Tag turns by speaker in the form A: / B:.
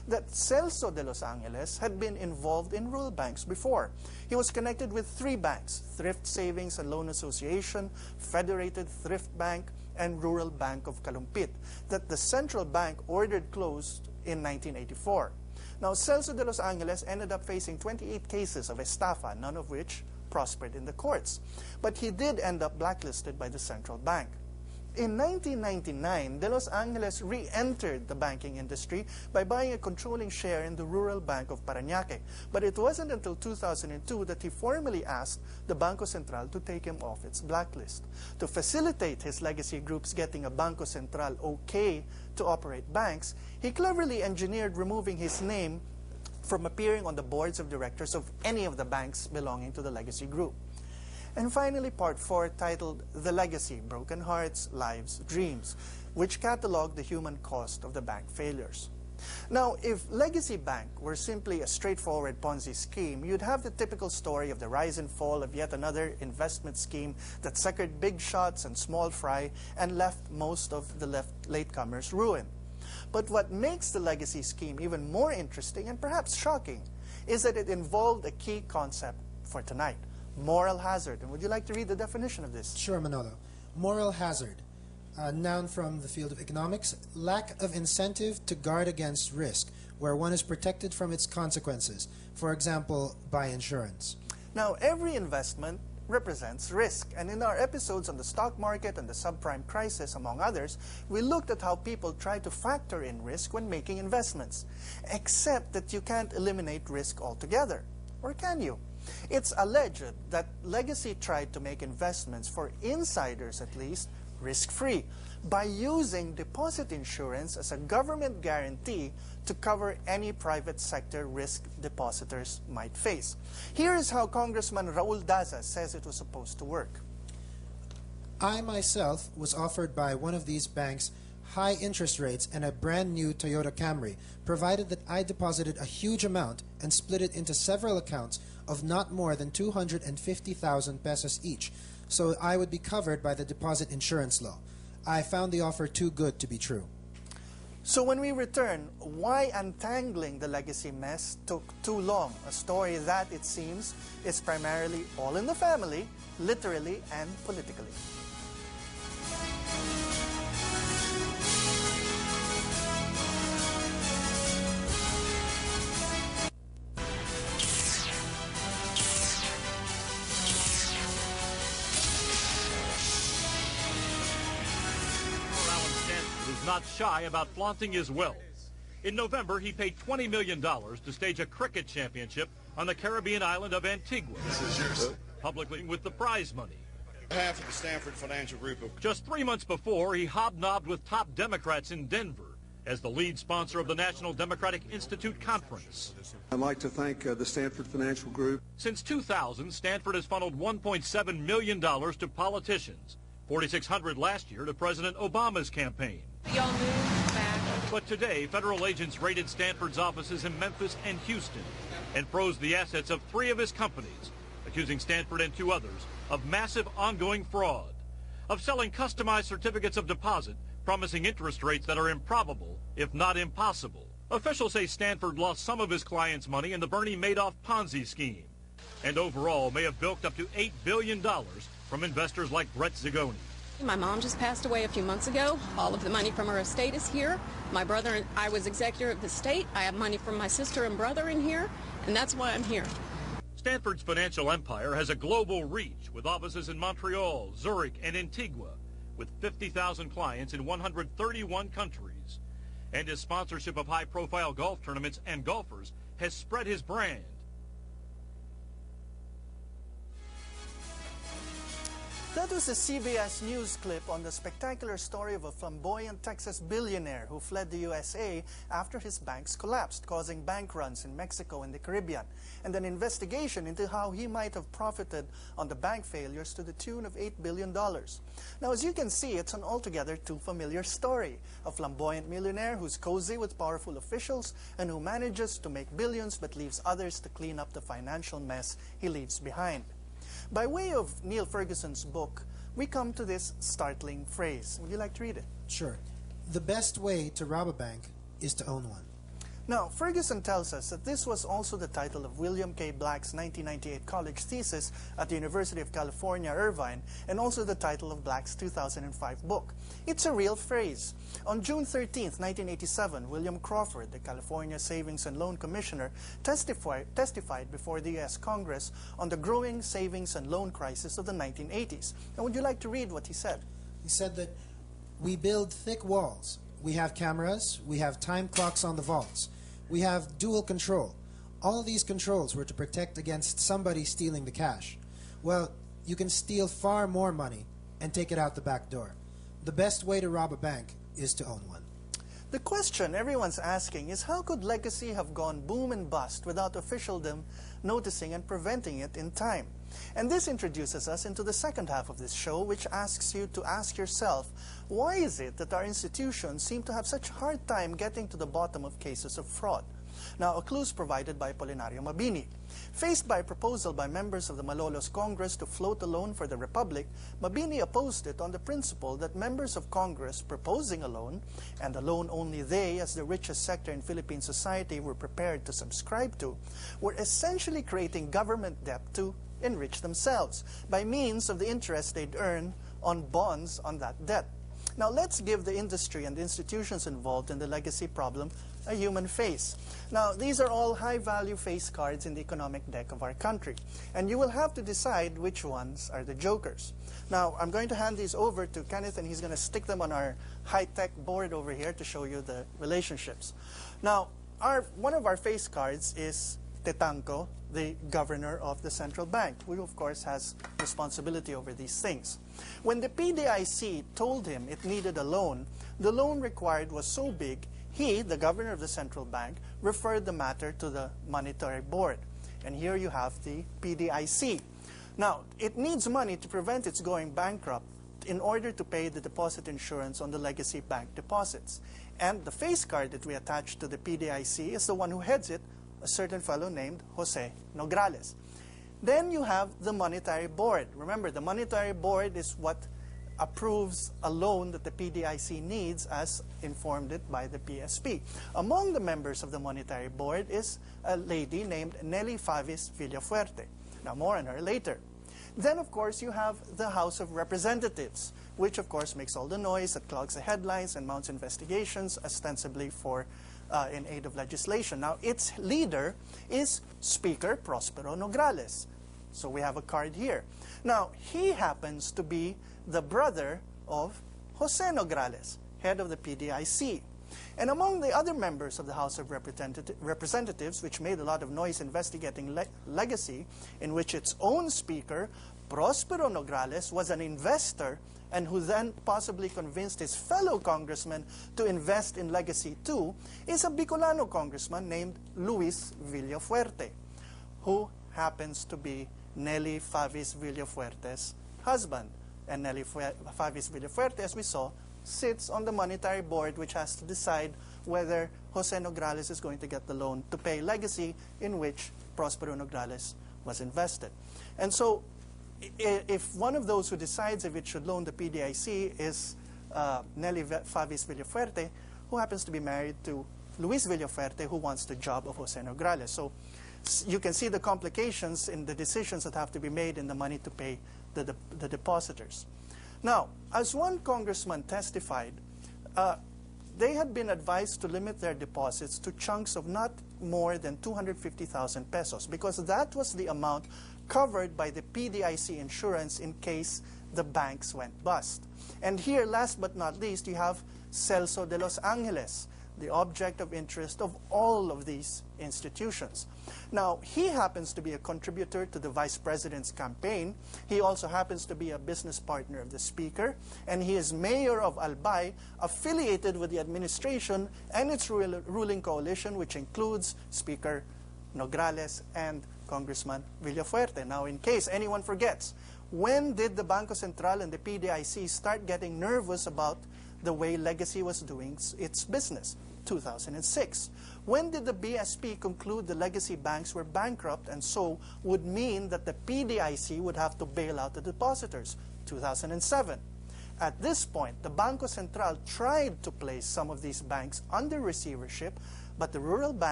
A: that Celso de Los Angeles had been involved in rural banks before. He was connected with 3 banks: Thrift Savings and Loan Association, Federated Thrift Bank, and Rural Bank of Calumpit, that the central bank ordered closed in 1984. Now, Celso de Los Angeles ended up facing 28 cases of estafa, none of which prospered in the courts. But he did end up blacklisted by the central bank. In 1999, De Los Angeles re-entered the banking industry by buying a controlling share in the Rural Bank of Parañaque. But it wasn't until 2002 that he formally asked the Banco Central to take him off its blacklist. To facilitate his legacy groups getting a Banco Central okay to operate banks, he cleverly engineered removing his name from appearing on the boards of directors of any of the banks belonging to the legacy group. And finally, part 4, titled The Legacy: Broken Hearts, Lives, Dreams, which cataloged the human cost of the bank failures. Now, if Legacy Bank were simply a straightforward Ponzi scheme, you'd have the typical story of the rise and fall of yet another investment scheme that suckered big shots and small fry and left most of the latecomers ruined. But what makes the Legacy scheme even more interesting and perhaps shocking is that it involved a key concept for tonight: moral hazard. And would you like to read the definition of this?
B: Sure, Manolo. Moral hazard, a noun from the field of economics: lack of incentive to guard against risk, where one is protected from its consequences, for example, by insurance.
A: Now, every investment represents risk. And in our episodes on the stock market and the subprime crisis, among others, we looked at how people try to factor in risk when making investments. Except that you can't eliminate risk altogether. Or can you? It's alleged that Legacy tried to make investments, for insiders at least, risk-free by using deposit insurance as a government guarantee to cover any private sector risk depositors might face. Here is how Congressman Raul Daza says it was supposed to work.
B: I myself was offered by one of these banks high interest rates and a brand new Toyota Camry, provided that I deposited a huge amount and split it into several accounts of not more than 250,000 pesos each, so I would be covered by the deposit insurance law. I found the offer too good to be true.
A: So when we return, why untangling the Legacy mess took too long? A story that, it seems, is primarily all in the family, literally and politically.
C: Not shy about flaunting his wealth. In November, he paid $20 million to stage a cricket championship on the Caribbean island of Antigua.
D: This is yours.
C: Publicly with the prize money.
D: Half of the Stanford Financial Group.
C: Just 3 months before, he hobnobbed with top Democrats in Denver as the lead sponsor of the National Democratic Institute Conference.
E: I'd like to thank the Stanford Financial Group.
C: Since 2000, Stanford has funneled $1.7 million to politicians, $4,600 last year to President Obama's campaign.
F: Y'all move back.
C: But today, federal agents raided Stanford's offices in Memphis and Houston and froze the assets of 3 of his companies, accusing Stanford and 2 others of massive ongoing fraud, of selling customized certificates of deposit, promising interest rates that are improbable, if not impossible. Officials say Stanford lost some of his clients' money in the Bernie Madoff Ponzi scheme, and overall may have bilked up to $8 billion from investors like Brett Zigoni.
F: My mom just passed away a few months ago. All of the money from her estate is here. My brother and I was executor of the estate. I have money from my sister and brother in here, and that's why I'm here.
C: Stanford's financial empire has a global reach with offices in Montreal, Zurich, and Antigua, with 50,000 clients in 131 countries. And his sponsorship of high-profile golf tournaments and golfers has spread his brand.
A: That was a CBS News clip on the spectacular story of a flamboyant Texas billionaire who fled the USA after his banks collapsed, causing bank runs in Mexico and the Caribbean, and an investigation into how he might have profited on the bank failures to the tune of $8 billion. Now, as you can see, it's an altogether too familiar story. A flamboyant millionaire who's cozy with powerful officials and who manages to make billions but leaves others to clean up the financial mess he leaves behind. By way of Neil Ferguson's book, we come to this startling phrase. Would you like to read it?
B: Sure. The best way to rob a bank is to own one.
A: Now, Ferguson tells us that this was also the title of William K. Black's 1998 college thesis at the University of California, Irvine, and also the title of Black's 2005 book. It's a real phrase. On June 13, 1987, William Crawford, the California Savings and Loan Commissioner, testified before the U.S. Congress on the growing savings and loan crisis of the 1980s. And would you like to read what he said?
B: He said that we build thick walls. We have cameras, we have time clocks on the vaults, we have dual control. All these controls were to protect against somebody stealing the cash. Well, you can steal far more money and take it out the back door. The best way to rob a bank is to own one.
A: The question everyone's asking is, how could Legacy have gone boom and bust without officialdom noticing and preventing it in time? And this introduces us into the second half of this show, which asks you to ask yourself, why is it that our institutions seem to have such a hard time getting to the bottom of cases of fraud? Now, a clue is provided by Apolinario Mabini. Faced by a proposal by members of the Malolos Congress to float a loan for the Republic, Mabini opposed it on the principle that members of Congress proposing a loan, and a loan only they, as the richest sector in Philippine society, were prepared to subscribe to, were essentially creating government debt to enrich themselves by means of the interest they'd earn on bonds on that debt. Now, let's give the industry and the institutions involved in the legacy problem a human face. Now, these are all high-value face cards in the economic deck of our country, and you will have to decide which ones are the jokers. Now, I'm going to hand these over to Kenneth, and he's going to stick them on our high-tech board over here to show you the relationships. Now, one of our face cards is Tetanco, the governor of the central bank, who of course has responsibility over these things. When the PDIC told him it needed a loan, the loan required was so big, he, the governor of the central bank, referred the matter to the monetary board. And here you have the PDIC. Now, it needs money to prevent its going bankrupt in order to pay the deposit insurance on the legacy bank deposits. And the face card that we attach to the PDIC is the one who heads it, a certain fellow named Jose Nograles. Then you have the monetary board. Remember, the monetary board is what approves a loan that the PDIC needs, as informed it by the PSP. Among the members of the monetary board is a lady named Nelly Favis Villafuerte. Now, more on her later. Then, of course, you have the House of Representatives, which, of course, makes all the noise that clogs the headlines and mounts investigations, ostensibly for in aid of legislation. Now, its leader is Speaker Prospero Nograles. So we have a card here. Now, he happens to be the brother of Jose Nograles, head of the PDIC. And among the other members of the House of Representatives, which made a lot of noise investigating legacy, in which its own speaker, Prospero Nograles, was an investor and who then possibly convinced his fellow congressmen to invest in legacy too, is a Bicolano congressman named Luis Villafuerte, who happens to be Nelly Favis Villafuerte's husband. And Nelly Favis Villafuerte, as we saw, sits on the monetary board, which has to decide whether Jose Nograles is going to get the loan to pay legacy in which Prospero Nograles was invested. And so if one of those who decides if it should loan the PDIC is Nelly Favis Villafuerte, who happens to be married to Luis Villafuerte, who wants the job of Jose Nograles. So you can see the complications in the decisions that have to be made in the money to pay the depositors. Now, as one congressman testified, they had been advised to limit their deposits to chunks of not more than 250,000 pesos, because that was the amount covered by the PDIC insurance in case the banks went bust. And here, last but not least, you have Celso de Los Angeles, the object of interest of all of these institutions. Now, he happens to be a contributor to the Vice President's campaign. He also happens to be a business partner of the Speaker, and he is mayor of Albay, affiliated with the administration and its ruling coalition, which includes Speaker Nograles and Congressman Villafuerte. Now, in case anyone forgets, when did the Bangko Sentral and the PDIC start getting nervous about the way Legacy was doing its business? 2006. When did the BSP conclude the legacy banks were bankrupt and so would mean that the PDIC would have to bail out the depositors? 2007. At this point, the Bangko Sentral tried to place some of these banks under receivership, but the rural bank